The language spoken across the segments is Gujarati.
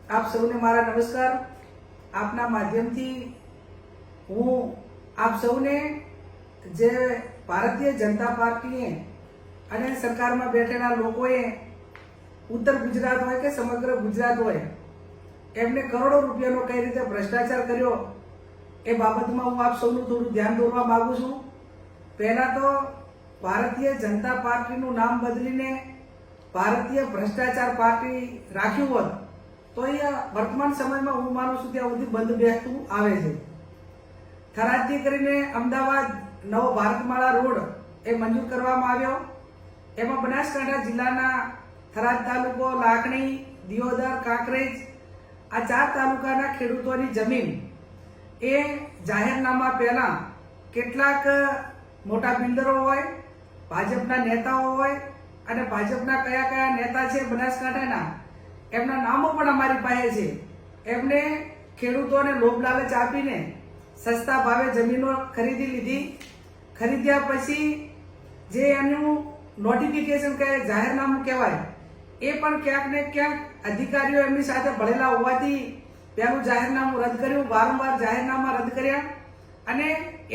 આપ સૌને મારા નમસ્કાર। આપના માધ્યમથી હું આપ સૌને જે ભારતીય જનતા પાર્ટીએ અને સરકારમાં બેઠેલા લોકોએ ઉત્તર ગુજરાત હોય કે સમગ્ર ગુજરાત હોય એમને કરોડો રૂપિયાનો કઈ રીતે ભ્રષ્ટાચાર કર્યો એ બાબતમાં હું આપ સૌનું થોડું ધ્યાન દોરવા માંગુ છું। પહેલા તો ભારતીય જનતા પાર્ટીનું નામ બદલીને ભારતીય ભ્રષ્ટાચાર પાર્ટી રાખ્યું હોત તો એ વર્તમાન સમયમાં હું માનું છું ત્યાં સુધી બંધ બેસતું આવે છે। થરાદથી કરીને અમદાવાદ નવો ભારતમાળા રોડ એ મંજૂર કરવામાં આવ્યો। એમાં બનાસકાંઠા જિલ્લાના થરાદ તાલુકો, લાખણી, દિયોદર, કાંકરેજ આ 4 તાલુકાના ખેડૂતોની જમીન એ જાહેરનામા પહેલા કેટલાક મોટા બિલ્ડરો હોય, ભાજપના નેતાઓ હોય અને ભાજપના કયા કયા નેતા છે બનાસકાંઠાના એમના નામો પણ અમારી પાસે છે। એમને ખેડૂતોને લોભ લાલચ આપીને સસ્તા ભાવે જમીનો ખરીદી લીધી। ખરીદ્યા પછી જે એનું નોટિફિકેશન કહે, જાહેરનામું કહેવાય, એ પણ ક્યાંક ને ક્યાંક અધિકારીઓ એમની સાથે ભળેલા હોવાથી પહેલું જાહેરનામું રદ કર્યું, વારંવાર જાહેરનામા રદ કર્યા અને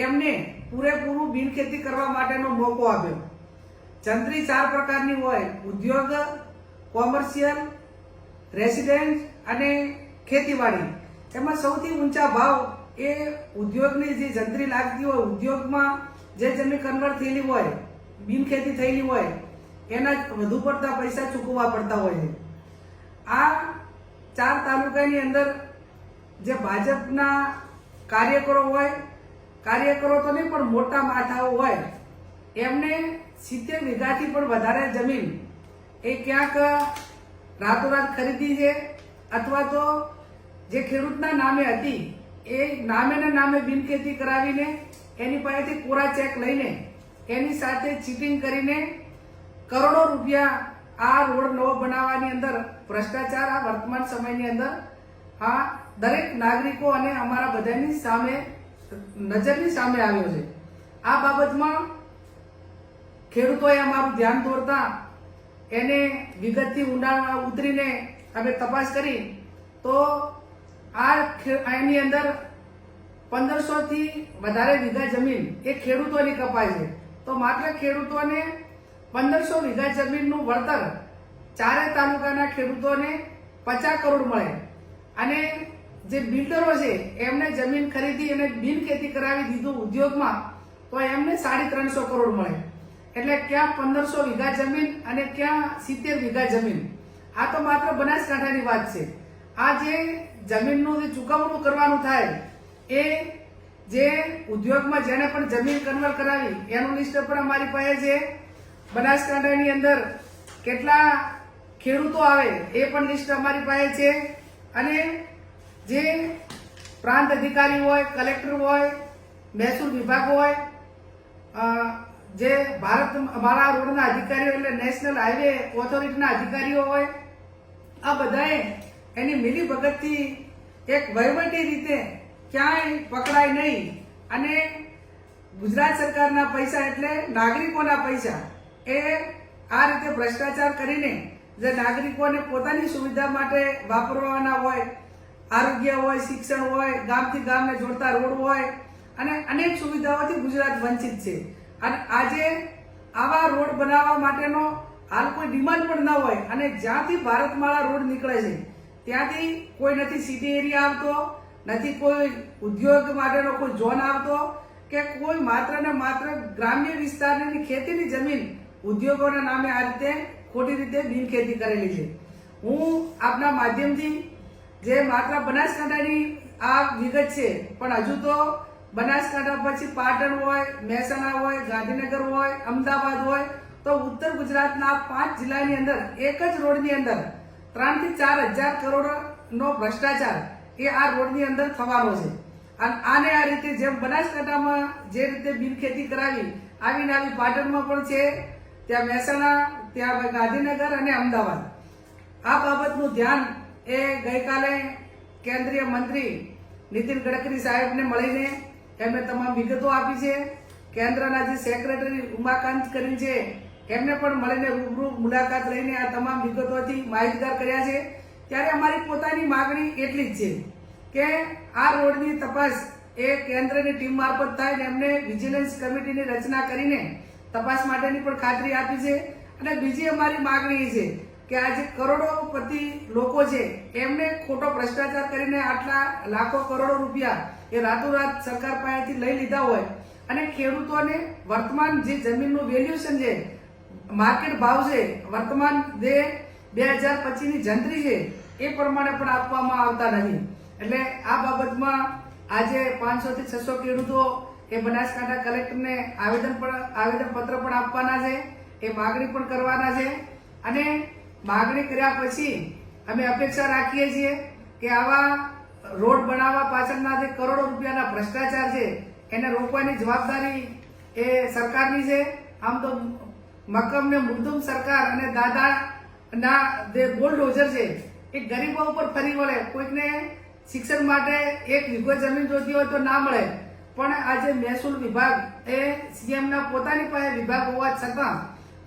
એમને પૂરેપૂરું બિનખેતી કરવા માટેનો મોકો આપ્યો। જંત્રી 4 પ્રકારની હોય: ઉદ્યોગ, કોમર્શિયલ, રેસિડેન્ટ અને ખેતીવાડી। એમાં સૌથી ઊંચા ભાવ એ ઉદ્યોગની જે જંત્રી લાગતી હોય, ઉદ્યોગમાં જે જમીન કન્વર્ટ થયેલી હોય, બિનખેતી થયેલી હોય, એના વધુ પડતા પૈસા ચૂકવવા પડતા હોય છે। આ 4 તાલુકાની અંદર જે ભાજપના કાર્યકરો હોય, કાર્યકરો તો નહીં પણ મોટા માથાઓ હોય, એમને 70 વીઘાથી પણ વધારે જમીન એ ક્યાંક રાતોરાત ખરીદી છે અથવા તો જે ખેડૂતના નામે હતી એ નામે બિનખેતી કરાવીને એની પાસેથી કોરા ચેક લઈને એની સાથે ચીટિંગ કરીને કરોડો રૂપિયા આ રોડ નવો બનાવવાની અંદર ભ્રષ્ટાચાર આ વર્તમાન સમયની અંદર આ દરેક નાગરિકો અને અમારા બધાની સામે નજરની સામે આવ્યો છે। આ બાબતમાં ખેડૂતોએ અમારું ધ્યાન દોરતા એને વિગતથી ઊંડાણમાં ઉતરીને અમે તપાસ કરી તો એની અંદર 1500 થી વધારે વીઘા જમીન એ ખેડૂતોની કપાય છે। તો માત્ર ખેડૂતોને 1500 વીઘા જમીનનું વળતર 4 તાલુકાના ખેડૂતોને 50 કરોડ મળે અને જે બિલ્ડરો છે એમને જમીન ખરીદી અને બિનખેતી કરાવી દીધું ઉદ્યોગમાં તો એમને 350 કરોડ મળે। એટલે ક્યાં 1500 વીઘા જમીન અને ક્યાં 70 વીઘા જમીન। આ તો માત્ર બનાસકાંઠાની વાત છે। આ જે જમીનનું જે ચૂકવણું કરવાનું થાય એ જે ઉદ્યોગમાં જેને પણ જમીન કન્વર્ટ કરાવી એનું લિસ્ટ પણ અમારી પાસે છે। બનાસકાંઠાની અંદર કેટલા ખેડૂતો આવે એ પણ લિસ્ટ અમારી પાસે છે અને જે પ્રાંત અધિકારી હોય, કલેક્ટર હોય, મહેસૂલ વિભાગ હોય, જે ભારત માળા રોડના અધિકારીઓ એટલે નેશનલ હાઈવે ઓથોરિટીના અધિકારીઓ હોય, આ બધાએ એની મિલીભગતથી એક વહીવટી રીતે ક્યાંય પકડાય નહીં અને ગુજરાત સરકારના પૈસા એટલે નાગરિકોના પૈસા એ આ રીતે ભ્રષ્ટાચાર કરીને જે નાગરિકોને પોતાની સુવિધા માટે વાપરવાના હોય, આરોગ્ય હોય, શિક્ષણ હોય, ગામથી ગામને જોડતા રોડ હોય અને અનેક સુવિધાઓથી ગુજરાત વંચિત છે। અને આજે આવા રોડ બનાવવા માટેનો હાલ કોઈ ડિમાન્ડ પણ ન હોય અને જ્યાંથી ભારતમાળા રોડ નીકળે છે ત્યાંથી કોઈ નથી સિટી એરિયા આવતો, નથી કોઈ ઉદ્યોગ માટેનો કોઈ ઝોન આવતો કે કોઈ માત્ર ને માત્ર ગ્રામ્ય વિસ્તારની ખેતીની જમીન ઉદ્યોગોના નામે આ રીતે ખોટી રીતે બિનખેતી કરેલી છે। હું આપના માધ્યમથી જે માત્ર બનાસકાંઠાની આ વિગત છે પણ હજુ તો બનાસકાંઠા પછી પાટણ હોય, મહેસાણા હોય, ગાંધીનગર હોય, અમદાવાદ હોય તો ઉત્તર ગુજરાતના 5 જિલ્લાની અંદર એક જ રોડની અંદર 3 થી 4000 કરોડનો ભ્રષ્ટાચાર એ આ રોડની અંદર થવાનો છે। અને આને આ રીતે જેમ બનાસકાંઠામાં જે રીતે બિનખેતી કરાવી આવીને આવી પાટણમાં પણ છે, ત્યાં મહેસાણા, ત્યાં ગાંધીનગર અને અમદાવાદ। આ બાબતનું ધ્યાન એ ગઈકાલે કેન્દ્રીય મંત્રી નીતિન ગડકરી સાહેબને મળીને એમને તમામ વિગતો આપી છે। કેન્દ્રના જે સેક્રેટરી ઉમાકાંત કરીને છે એમને પણ મળીને રૂબરૂ મુલાકાત લઈને આ તમામ વિગતોથી માહિતગાર કર્યા છે ત્યારે અમારી પોતાની માગણી એટલી જ છે કે આ રોડની તપાસ એ કેન્દ્રની ટીમ મારફત થાય ને એમને વિજિલન્સ કમિટીની રચના કરીને તપાસ માટેની પણ ખાતરી આપી છે. અને બીજી અમારી માગણી છે કે આ જે કરોડોપતિ લોકો છે એમને ખોટો ભ્રષ્ટાચાર કરીને આટલા લાખો કરોડો રૂપિયા એ રાતોરાત સરકાર પાસેથી લઈ લીધા હોય અને ખેડૂતોને વર્તમાન જે જમીનનું વેલ્યુએશન છે, માર્કેટ ભાવ છે, વર્તમાન જે 2025ની જંત્રી છે એ પ્રમાણે પણ આપવામાં આવતા નથી. એટલે આ બાબતમાં આજે 500 થી 600 ખેડૂતો એ બનાસકાંઠા કલેક્ટરને આવેદનપત્ર પણ આપવાના છે, એ માગણી પણ કરવાના છે. અને માગણી કર્યા પછી અમે અપેક્ષા રાખીએ છીએ કે આવા રોડ બનાવવા પાછળના જે કરોડો રૂપિયાના ભ્રષ્ટાચાર છે એને રોકવાની જવાબદારી એ સરકારની છે. આમ તો મક્કમ ને મુદ્દમ સરકાર અને દાદાના જે બુલડોઝર છે એ ગરીબો ઉપર ફરી વળે. કોઈકને શિક્ષણ માટે 1 વીઘો જમીન જોતી હોય તો ના મળે, પણ આજે મહેસૂલ વિભાગ એ સીએમના પોતાની પાસે વિભાગ હોવા છતાં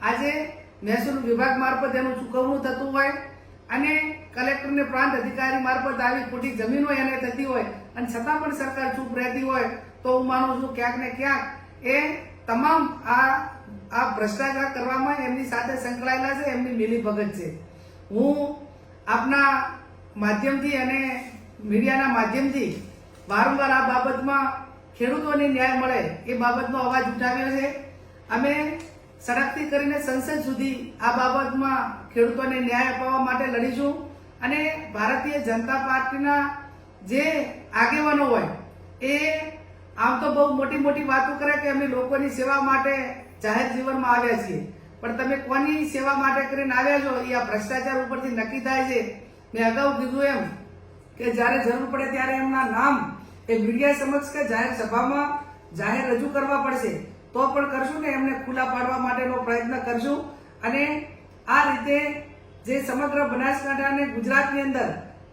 આજે મહેસૂલ વિભાગ મારફત એનું ચૂકવણું થતું હોય અને કલેક્ટરને પ્રાંત અધિકારી મારફત આવી ખોટી જમીનો એને થતી હોય અને છતાં પણ સરકાર ચૂપ રહેતી હોય તો હું માનું છું ક્યાંક ને ક્યાંક એ તમામ આ ભ્રષ્ટાચાર કરવામાં એમની સાથે સંકળાયેલા છે, એમની મિલીભગત છે. હું આપના માધ્યમથી અને મીડિયાના માધ્યમથી વારંવાર આ બાબતમાં ખેડૂતોને ન્યાય મળે એ બાબતનો અવાજ ઉઠાવ્યો છે. અમે સડકથી કરીને સંસદ સુધી આ બાબતમાં ખેડૂતોને ન્યાય અપાવવા માટે લડીશું. અને ભારતીય જનતા પાર્ટીના જે આગેવાનો હોય એ આમ તો બહુ મોટી મોટી વાતો કરે કે અમે લોકોની સેવા માટે જાહેર જીવનમાં આવ્યા છીએ, પણ તમે કોની સેવા માટે કરીને આવ્યા છો એ આ ભ્રષ્ટાચાર ઉપરથી નક્કી થાય છે. મેં અગાઉ કીધું એમ કે જ્યારે જરૂર પડે ત્યારે એમના નામ એ મીડિયા સમક્ષ કે જાહેર સભામાં જાહેર રજૂ કરવા પડશે તો પણ કરશું ને એમને ખુલ્લા પાડવા માટેનો પ્રયત્ન કરશું. અને આ રીતે જે સમગ્ર બનાસકાંઠા અને ગુજરાતની અંદર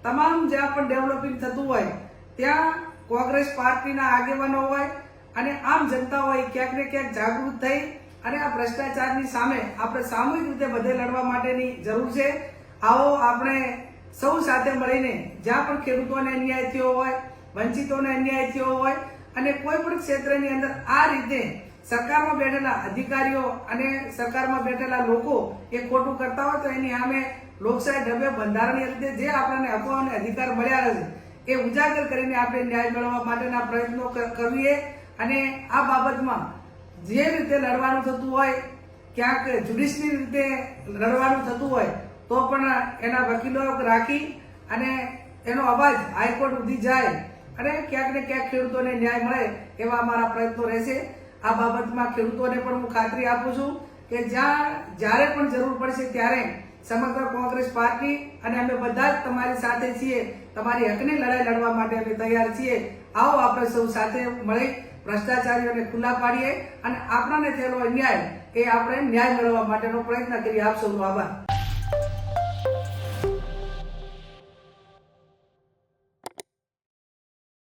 તમામ જ્યાં પણ ડેવલપિંગ થતું હોય ત્યાં કોંગ્રેસ પાર્ટીના આગેવાનો હોય અને આમ જનતા હોય ક્યાંક ને ક્યાંક જાગૃત થઈ અને આ ભ્રષ્ટાચારની સામે આપણે સામૂહિક રીતે બધે લડવા માટેની જરૂર છે. આવો આપણે સૌ સાથે મળીને જ્યાં પણ ખેડૂતોને અન્યાય થયો હોય, વંચિતોને અન્યાય થયો હોય અને કોઈ પણ ક્ષેત્રની અંદર આ રીતે સરકારમાં બેઠેલા અધિકારીઓ અને સરકારમાં બેઠેલા લોકો એ ખોટું કરતા હોય તો એની સામે લોકશાહી ઢબે બંધારણીય રીતે જે આપણને હકો અને અધિકાર મળ્યા છે એ ઉજાગર કરીને આપણે ન્યાય મેળવવા માટેના પ્રયત્નો કરીએ. અને આ બાબતમાં જે રીતે લડવાનું થતું હોય, ક્યાંક જ્યુડિશની રીતે લડવાનું થતું હોય તો પણ એના વકીલો રાખી અને એનો અવાજ હાઈકોર્ટ સુધી જાય અને ક્યાંક ને ક્યાંક ખેડૂતોને ન્યાય મળે એવા અમારા પ્રયત્નો રહેશે. આ બાબતમાં ખેડૂતોને પણ હું ખાતરી આપું છું કે જ્યારે પણ જરૂર પડશે ત્યારે સમગ્ર કોંગ્રેસ પાર્ટી અને અમે બધા જ તમારી સાથે છીએ. તમારી હકની લડાઈ લડવા માટે અમે તૈયાર છીએ. આવો આપણે સૌ સાથે મળી ભ્રષ્ટાચારીઓને ખુલ્લા પાડીએ અને આપણાને થયેલો અન્યાય એ આપણે ન્યાય મેળવવા માટેનો પ્રયત્ન કરીએ. આપ સૌનો આભાર.